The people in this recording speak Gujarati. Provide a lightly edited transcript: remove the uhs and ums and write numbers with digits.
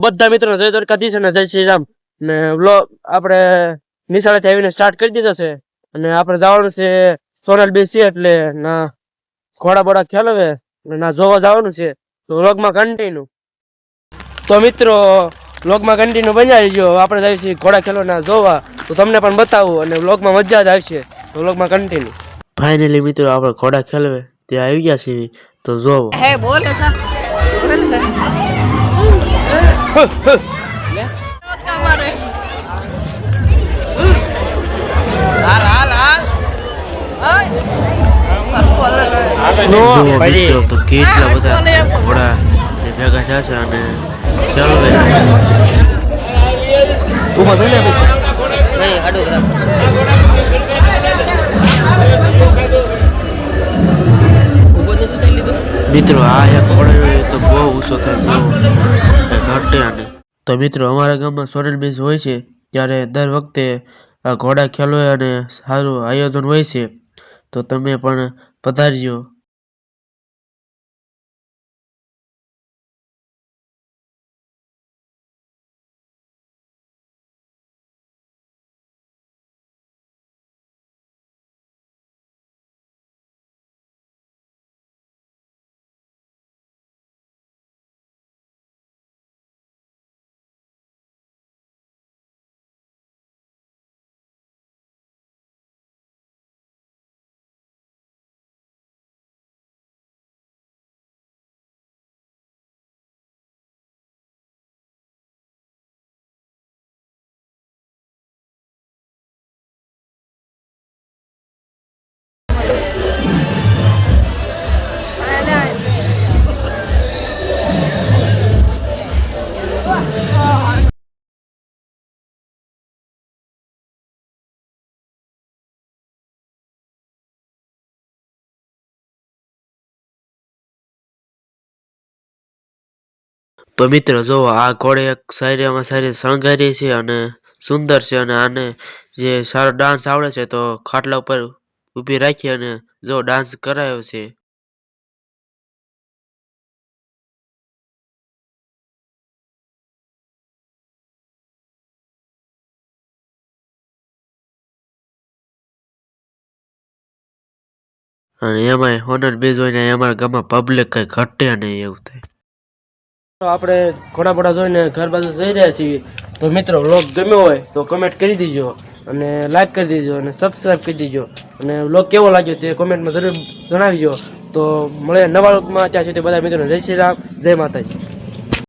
બધા મિત્રો જય દ્વારકાધીશ અને જય શ્રી રામ ને વ્લોગ આપણે નિશાળેથી આવીને સ્ટાર્ટ કરી દીધો છે અને આપણે જવાનું છે સોનલ બીચ છે એટલે ના ઘોડા બોડા ખેલવે ના જોવા જવાનું છે તો વ્લોગમાં કન્ટિન્યુ તો મિત્રો વ્લોગમાં કન્ટિન્યુ બન્યા રહીજો આપણે જઈએ છીએ ઘોડા ખેલવાના જોવા તો તમને પણ બતાવું અને વ્લોગમાં મજા જ આવશે તો વ્લોગમાં કન્ટિન્યુ ફાઇનલી મિત્રો આપણે ઘોડા ખેલવે ત્યાં આવી ગયા છીએ તો જોવો હે બોલ એસા તો કેટલા બધા ઘોડા ભેગા થશે અને ચાલો મિત્રો આ એક ઘોડો તો બહુ ઊંચો થાય ઘટે આને તો મિત્રો અમારા ગામમાં સોનલ બીચ હોય છે ત્યારે દર વખતે આ ઘોડા ખેલવે અને સારું આયોજન હોય છે તો તમે પણ પધારજો તો મિત્રો જો આ ઘોડે એક શાયરીમાં શાયરી શણગારી છે અને સુંદર છે અને આને જે સારો ડાન્સ આવડે છે તો ખાટલા ઉપર ઊભી રાખી અને જો ડાન્સ કરાયો છે અને એમાંય હોનર બીજ હોય ને અમારા ગામમાં પબ્લિક કઈ ઘટે નહીં એવું થાય આપણે ઘોડા બોડા જોઈને ઘર બાજુ જઈ રહ્યા છીએ તો મિત્રો વ્લોગ ગમ્યો હોય તો કમેન્ટ કરી દીજો અને લાઈક કરી દીજો અને સબસ્ક્રાઈબ કરી દીજો અને વ્લોગ કેવો લાગ્યો તે કોમેન્ટમાં જરૂર જણાવજો તો મળે નવા વ્લોગમાં ત્યાં સુધી બધા મિત્રોને જય શ્રી રામ જય માતાજી